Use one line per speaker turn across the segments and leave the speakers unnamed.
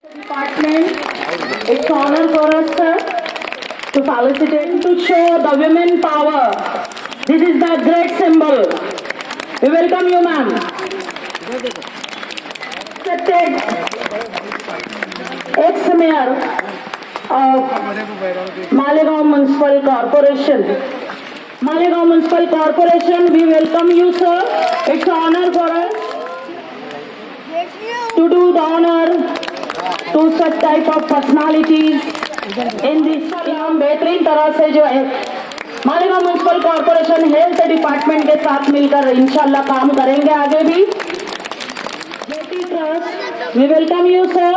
Department, it's honor for us, sir, to felicitate, to show the women power. This is the great symbol. We welcome you, ma'am. Accepted ex-mayor of Malegaon Municipal Corporation. Malegaon Municipal Corporation, we welcome you, sir. It's an honor for us to do the honor to such type of personalities in this हम बेहतरीन तरह से जो है Malegaon municipal corporation health department के साथ मिलकर इंशाल्लाह काम करेंगे आगे भी। JT trust, we welcome you sir,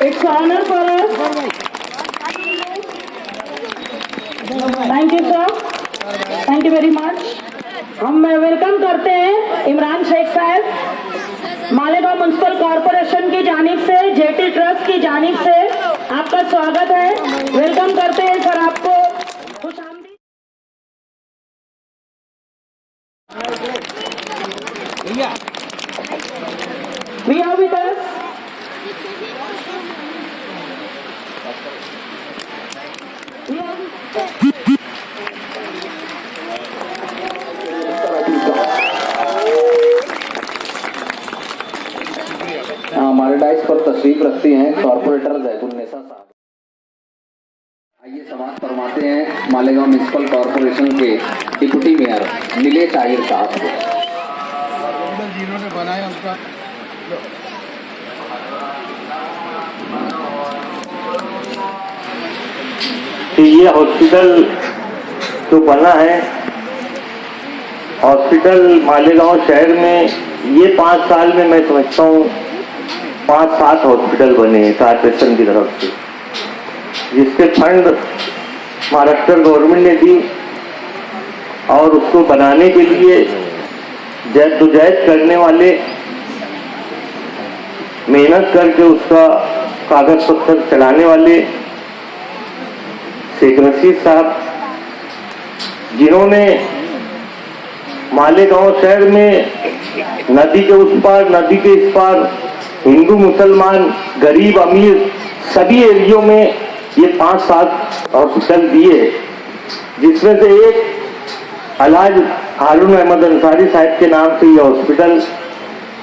it's honour for us. Thank you sir, thank you very much. हम वेलकम करते हैं इमरान शेख साहब, मालेगांव म्युनिसिपल कॉर्पोरेशन की जानिब से, जेटी ट्रस्ट की जानिब से आपका स्वागत है। वेलकम करते हैं सर आपको। खुशामदीद। We are with us.
हमारे डाइस पर तशरीफ रखती हैं कॉर्पोरेटर जैतुन्नेसा साहब। आइए समाप्त फरमाते हैं मालेगांव म्युनिसिपल कॉर्पोरेशन के डिप्टी मेयर नीलेश आहिर साहब को। जिन्होंने बनाया उसका
ये हॉस्पिटल जो बना है, हॉस्पिटल मालेगांव शहर में ये 5 साल में मैं समझता हूँ 5-7 हॉस्पिटल बने हैं कॉर्पोरेशन की तरफ से, जिसके फंड महाराष्ट्र गवर्नमेंट ने दी और उसको बनाने के लिए जद्दोजहद करने वाले, मेहनत करके उसका कागज पत्तर चलाने वाले शेख रशीद साहब, जिन्होंने मालेगांव शहर में नदी के उस पार नदी के इस पार हिंदू मुसलमान गरीब अमीर सभी एरियो में ये 5-7 हॉस्पिटल दिए, जिसमें से एक अलहाज हारून अहमद अंसारी साहब के नाम से ये हॉस्पिटल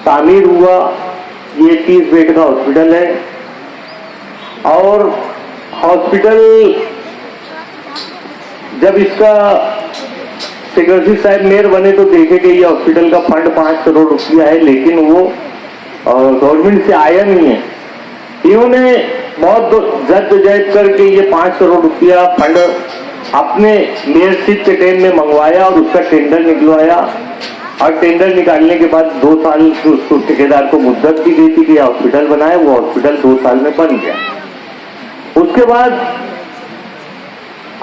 तामीर हुआ। ये 30 बेड का हॉस्पिटल है और हॉस्पिटल जब इसका सेक्रेटरी साहब मेयर बने तो देखे कि ये हॉस्पिटल का फंड 5 करोड़ रुपया है, लेकिन वो गवर्नमेंट से आया नहीं है। इन्होंने बहुत जद्दोजहद करके ये 5 करोड़ रुपया फंड अपने मेयरशिप के टाइम में मंगवाया और उसका टेंडर निकलवाया और टेंडर निकालने के बाद 2 साल की उसको ठेकेदार को मुद्दत भी दी थी कि हॉस्पिटल बनाए। वो हॉस्पिटल 2 साल में बन गया। उसके बाद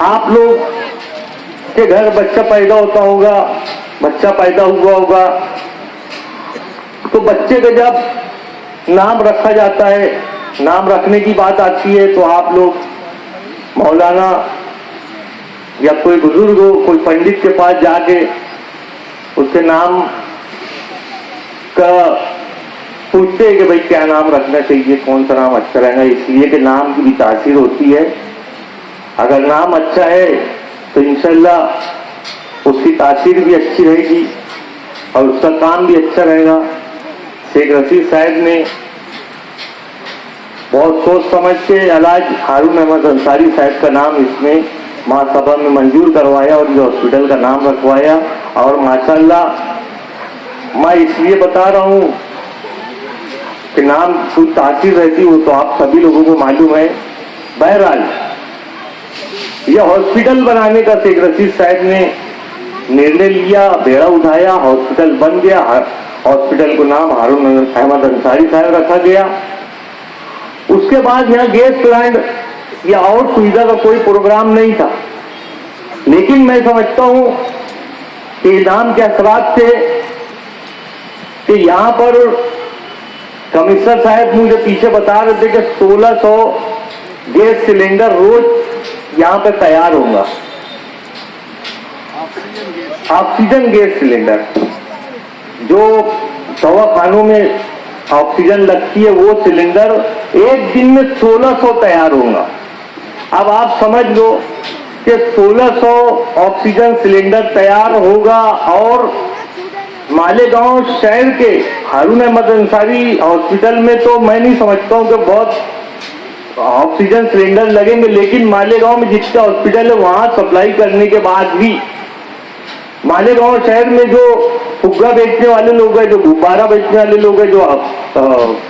आप लोग के घर बच्चा पैदा होता होगा, बच्चा पैदा हुआ होगा तो बच्चे का जब नाम रखा जाता है, नाम रखने की बात आती है तो आप लोग मौलाना या कोई बुजुर्ग हो, कोई पंडित के पास जाके उसके नाम का पूछते हैं कि भाई क्या नाम रखना चाहिए, कौन सा नाम अच्छा रहेगा। इसलिए कि नाम की भी तासीर होती है। अगर नाम अच्छा है तो इंशाल्लाह उसकी तासीर भी अच्छी रहेगी और उसका काम भी अच्छा रहेगा। शेख रशीद साहब ने बहुत सोच समझ के अलहाज हारून अहमद अंसारी साहब का नाम इसमें महासभा में मंजूर करवाया और ये हॉस्पिटल का नाम रखवाया। और माशाल्लाह मैं इसलिए बता रहा हूँ कि नाम कुछ तासीर रहती हो तो आप सभी लोगों को मालूम है। बहरहाल यह हॉस्पिटल बनाने का शेख रशीद साहब ने निर्णय लिया, बेड़ा उठाया, हॉस्पिटल बन गया। हॉस्पिटल को नाम हारून अहमद अंसारी साहब रखा गया। उसके बाद यहाँ गैस प्लांट या और सुविधा का कोई प्रोग्राम नहीं था, लेकिन मैं समझता हूँ कि नाम के असरात थे कि यहाँ पर कमिश्नर साहब मुझे पीछे बता रहे थे कि 1600 गैस सिलेंडर रोज यहाँ पे तैयार होगा, ऑक्सीजन गैस सिलेंडर जो दवाखानों में ऑक्सीजन लगती है वो सिलेंडर एक दिन में 1600 तैयार होगा। अब आप समझ लो कि 1600 ऑक्सीजन सिलेंडर तैयार होगा और मालेगांव शहर के हारून अहमद अंसारी हॉस्पिटल में तो मैं नहीं समझता हूँ कि बहुत ऑक्सीजन सिलेंडर लगेंगे, लेकिन मालेगांव में जितने हॉस्पिटल है वहां सप्लाई करने के बाद भी मालेगांव शहर में जो फुग्गा बेचने वाले लोग हैं, जो गुब्बारा बेचने वाले लोग हैं, जो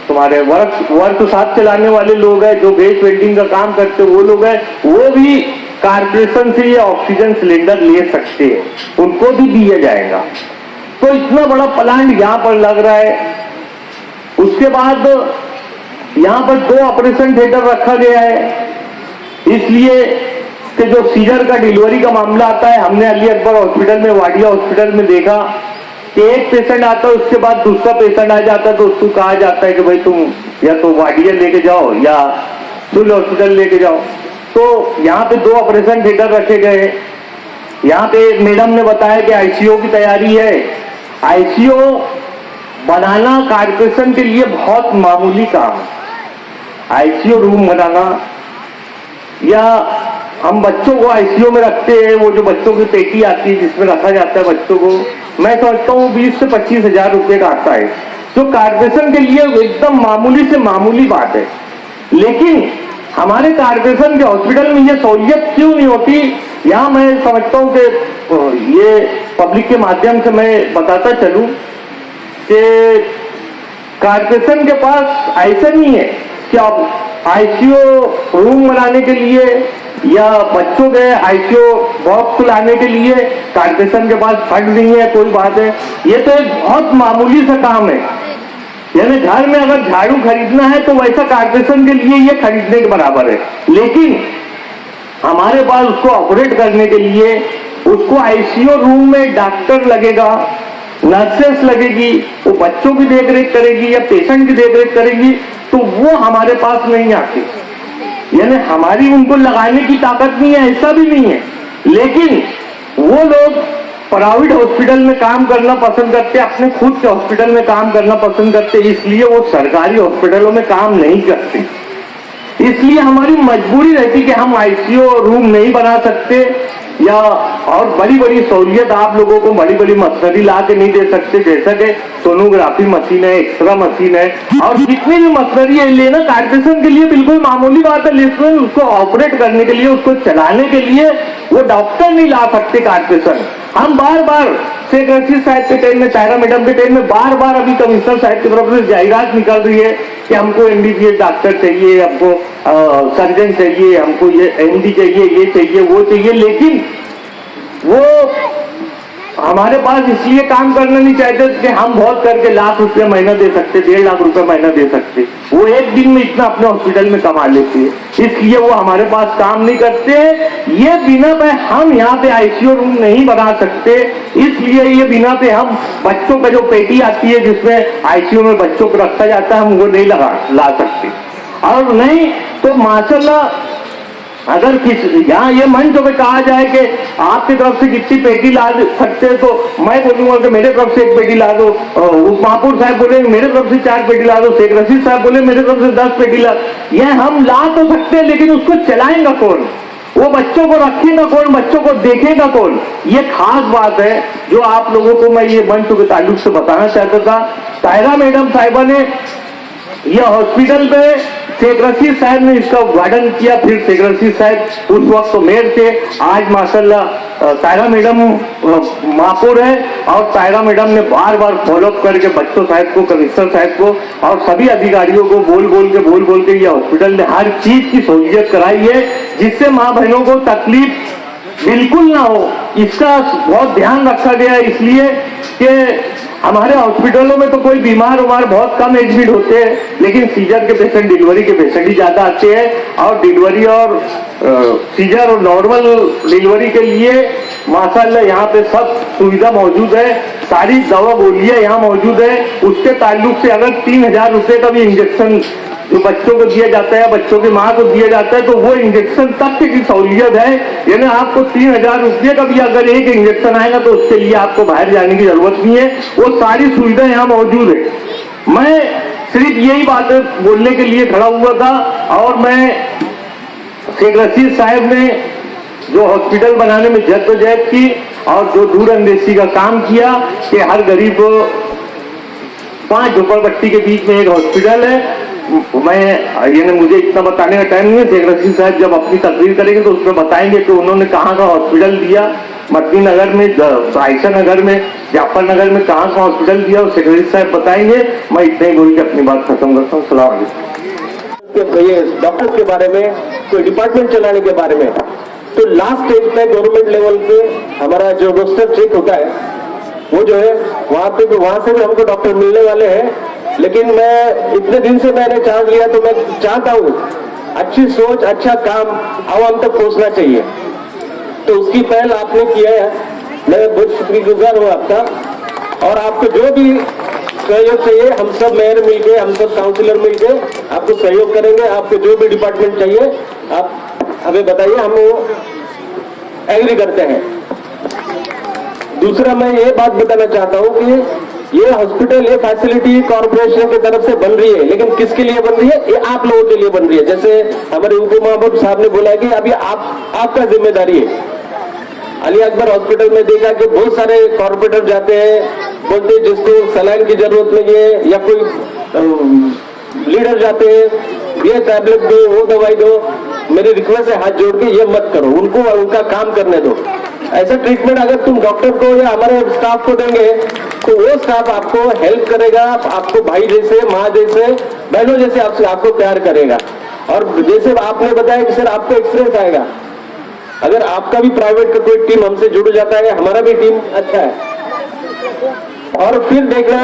तुम्हारे वर्क साथ चलाने वाले लोग हैं, जो बेस वेल्डिंग का काम करते वो लोग हैं, वो भी कारपोरेशन से ये ऑक्सीजन सिलेंडर ले सकते हैं, उनको भी दिया जाएगा। तो इतना बड़ा प्लांट यहाँ पर लग रहा है। उसके बाद यहाँ पर 2 ऑपरेशन थिएटर रखा गया है, इसलिए कि जो सीजर का डिलीवरी का मामला आता है, हमने अली अकबर हॉस्पिटल में, वाडिया हॉस्पिटल में देखा कि एक पेशेंट आता है, उसके बाद दूसरा पेशेंट आ जाता है, तो उसको कहा जाता है कि भाई तुम या तो वाडिया लेके जाओ या सिविल हॉस्पिटल लेके जाओ। तो यहाँ पे 2 ऑपरेशन थिएटर रखे गए। यहाँ पे मैडम ने बताया कि आईसीयू की तैयारी है। आईसीयू बनाना कारपोरेशन के लिए बहुत मामूली काम है। आईसीयू रूम बनाना, या हम बच्चों को आईसीयू में रखते हैं, वो जो बच्चों की पेटी आती है जिसमें रखा जाता है बच्चों को, मैं समझता हूँ 20 से 25 हजार रुपये का आता है, जो कारपोरेशन के लिए एकदम मामूली से मामूली बात है। लेकिन हमारे कारपोरेशन के हॉस्पिटल में ये सहूलियत क्यों नहीं होती, यहाँ मैं समझता हूँ कि ये पब्लिक के माध्यम से मैं बताता चलूँ कि कारपोरेशन के पास ऐसा नहीं है कि अब आईसीयू रूम बनाने के लिए या बच्चों के आईसीयू बॉक्स लाने के लिए कारपोरेशन के पास फंड नहीं है, कोई बात है। ये तो एक बहुत मामूली सा काम है, यानी घर में अगर झाड़ू खरीदना है तो वैसा कारपोरेशन के लिए ये खरीदने के बराबर है। लेकिन हमारे पास उसको ऑपरेट करने के लिए उसको आईसीयू रूम में डॉक्टर लगेगा, नर्सेस लगेगी, वो बच्चों की देखरेख करेगी या पेशेंट की देखरेख करेगी, तो वो हमारे पास नहीं आती। यानी हमारी उनको लगाने की ताकत नहीं है, ऐसा भी नहीं है। लेकिन वो लोग प्राइवेट हॉस्पिटल में काम करना पसंद करते, अपने खुद के हॉस्पिटल में काम करना पसंद करते, इसलिए वो सरकारी हॉस्पिटलों में काम नहीं करते। इसलिए हमारी मजबूरी रहती कि हम आईसीयू रूम नहीं बना सकते, या और बड़ी बड़ी सहूलियत आप लोगों को बड़ी बड़ी मशीनरी ला के नहीं दे सकते, जैसा कि सोनोग्राफी मशीन है, एक्सरा मशीन है, और जितनी भी मशीनरी है लेना कारपोरेशन के लिए बिल्कुल मामूली बात है। लेकिन उसको ऑपरेट करने के लिए, उसको चलाने के लिए वो डॉक्टर नहीं ला सकते कारपोरेशन। हम बार बार शेख रशीद साहब के टाइम में, तायरा मैडम के टाइम में बार बार अभी कमिश्नर साहब की तरफ से जाहिरात निकल रही है कि हमको एमबीबीएस डॉक्टर चाहिए, हमको सर्जन चाहिए, हमको ये एमडी चाहिए, ये चाहिए, वो चाहिए, लेकिन वो हमारे पास इसलिए काम करना नहीं चाहते कि हम बहुत करके लाख रुपए महीना दे सकते, 1.5 लाख रुपए महीना दे सकते, वो एक दिन में इतना अपने हॉस्पिटल में कमा लेती है, इसलिए वो हमारे पास काम नहीं करते। ये बिना पे हम यहाँ पे आईसीयू रूम नहीं बना सकते, इसलिए ये बिना पे हम बच्चों का जो पेटी आती है जिसमें आईसीयू में बच्चों को रखा जाता है, हम वो नहीं ला सकते। और नहीं तो माशाल्लाह अगर यहाँ ये मंच पे कहा जाए कि आपकी तरफ से कितनी पेटी ला सकते हैं, तो मैं बोलूंगा कि मेरे तरफ से 1 पेटी ला दो, उपमहापौर साहब बोले मेरे तरफ से 4 पेटी ला दो, शेख रशीद साहब बोले मेरे तरफ से 10 पेटी ला। ये हम ला तो सकते हैं, लेकिन उसको चलाएंगा कौन, वो बच्चों को रखेगा कौन, बच्चों को देखेगा कौन, ये खास बात है जो आप लोगों को मैं ये मंच के ताल्लुक से बताना चाहता था। तायरा मैडम साहिबा ने यह हॉस्पिटल पे शेख रशीद साहब ने इसका उद्घाटन किया, फिर शेख रशीद साहब उस वक्त तो मेयर थे, आज माशाल्लाह तायरा मैडम महापौर है, और तायरा मैडम ने बार बार फॉलोअप करके बच्चों साहब को, कमिश्नर साहब को और सभी अधिकारियों को बोल बोल के ये हॉस्पिटल ने हर चीज की सहूलियत कराई है, जिससे माँ बहनों को तकलीफ बिल्कुल ना हो, इसका बहुत ध्यान रखा गया है। इसलिए कि हमारे हॉस्पिटलों में तो कोई बीमार बहुत कम एडमिट होते हैं, लेकिन सीजर के पेशेंट, डिलीवरी के पेशेंट ही ज्यादा आते हैं, और डिलीवरी और सीजर और नॉर्मल डिलीवरी के लिए माशाल्लाह यहाँ पे सब सुविधा मौजूद है, सारी दवा गोलियां यहाँ मौजूद है। उसके ताल्लुक से अगर 3000 रुपए का भी इंजेक्शन जो बच्चों को दिया जाता है, बच्चों की माँ को दिया जाता है, तो वो इंजेक्शन तक की सहूलियत है। यानी आपको 3000 रुपये का भी अगर एक इंजेक्शन आएगा तो उसके लिए आपको बाहर जाने की जरूरत नहीं है, वो सारी सुविधा यहाँ मौजूद है। मैं सिर्फ यही बात बोलने के लिए खड़ा हुआ था। और मैं शेख रशीद साहब ने जो हॉस्पिटल बनाने में जद्दोजहद की और जो दूरअंदेशी का काम किया कि हर गरीब को 5 झोपड़पट्टी के बीच में एक हॉस्पिटल है। मैं मुझे इतना बताने का टाइम नहीं है। शेख रशीद साहब जब अपनी तकरीर करेंगे तो उसमें बताएंगे कि उन्होंने कहाँ का हॉस्पिटल दिया, मदनी नगर में, आयशा नगर में, जाफर नगर में कहाँ का हॉस्पिटल दिया, और शेख रशीद साहब बताएंगे। मैं इतना ही बोल के अपनी बात खत्म करता हूँ। सलाम अलैकुम।
ये डॉक्टर्स के बारे में, कोई डिपार्टमेंट चलाने के बारे में, तो लास्ट स्टेज पे गवर्नमेंट लेवल पे हमारा जो रोस्टर चेक होता है वो जो है वहां से भी हमको डॉक्टर मिलने वाले हैं। लेकिन मैं इतने दिन से मैंने चार्ज लिया तो मैं चाहता हूँ अच्छी सोच, अच्छा काम आवाम तक पहुंचना चाहिए। तो उसकी पहल आपने किया है, मैं बहुत शुक्रगुजार हूँ आपका। और आपको जो भी सहयोग चाहिए, हम सब मेयर मिलके, हम सब काउंसिलर मिलके आपको सहयोग करेंगे। आपको जो भी डिपार्टमेंट चाहिए आप हमें बताइए, हम वो एग्री करते हैं। दूसरा मैं ये बात बताना चाहता हूँ कि ये हॉस्पिटल, ये फैसिलिटी कॉर्पोरेशन की तरफ से बन रही है, लेकिन किसके लिए बन रही है? ये आप लोगों के लिए बन रही है। जैसे हमारे उप महबूब साहब ने बोला कि अभी आपका जिम्मेदारी है। अली अकबर हॉस्पिटल में देखा कि बहुत सारे कॉर्पोरेटर जाते हैं, बोलते हैं जिसको सलाइन की जरूरत नहीं है, या कोई लीडर जाते हैं, ये टैबलेट दो, वो दवाई दो। मेरी रिक्वेस्ट है हाथ जोड़ के ये मत करो, उनको उनका काम करने दो। ऐसा ट्रीटमेंट अगर तुम डॉक्टर को या हमारे स्टाफ को देंगे तो वो स्टाफ आपको हेल्प करेगा, आपको भाई जैसे, माँ जैसे, बहनों जैसे आपको प्यार करेगा। और जैसे आपने बताया कि सर आपको एक्सपीरियंस आएगा, अगर आपका भी प्राइवेट का कोई टीम हमसे जुड़ जाता है, हमारा भी टीम अच्छा है, और फिर देखना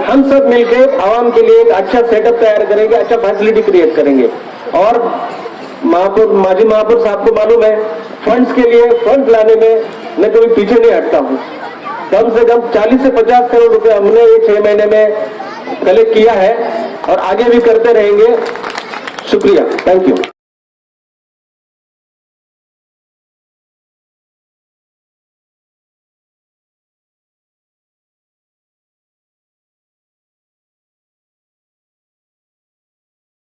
हम सब मिलकर आवाम के लिए एक अच्छा सेटअप तैयार करेंगे, अच्छा फैसिलिटी क्रिएट करेंगे। और माजी महापौर साहब को मालूम है, फंड्स के लिए फंड लाने में मैं कभी पीछे नहीं हटता हूँ। कम से कम 40 से 50 करोड़ रुपए हमने ये 6 महीने में कलेक्ट किया है और आगे भी करते रहेंगे। शुक्रिया, थैंक यू।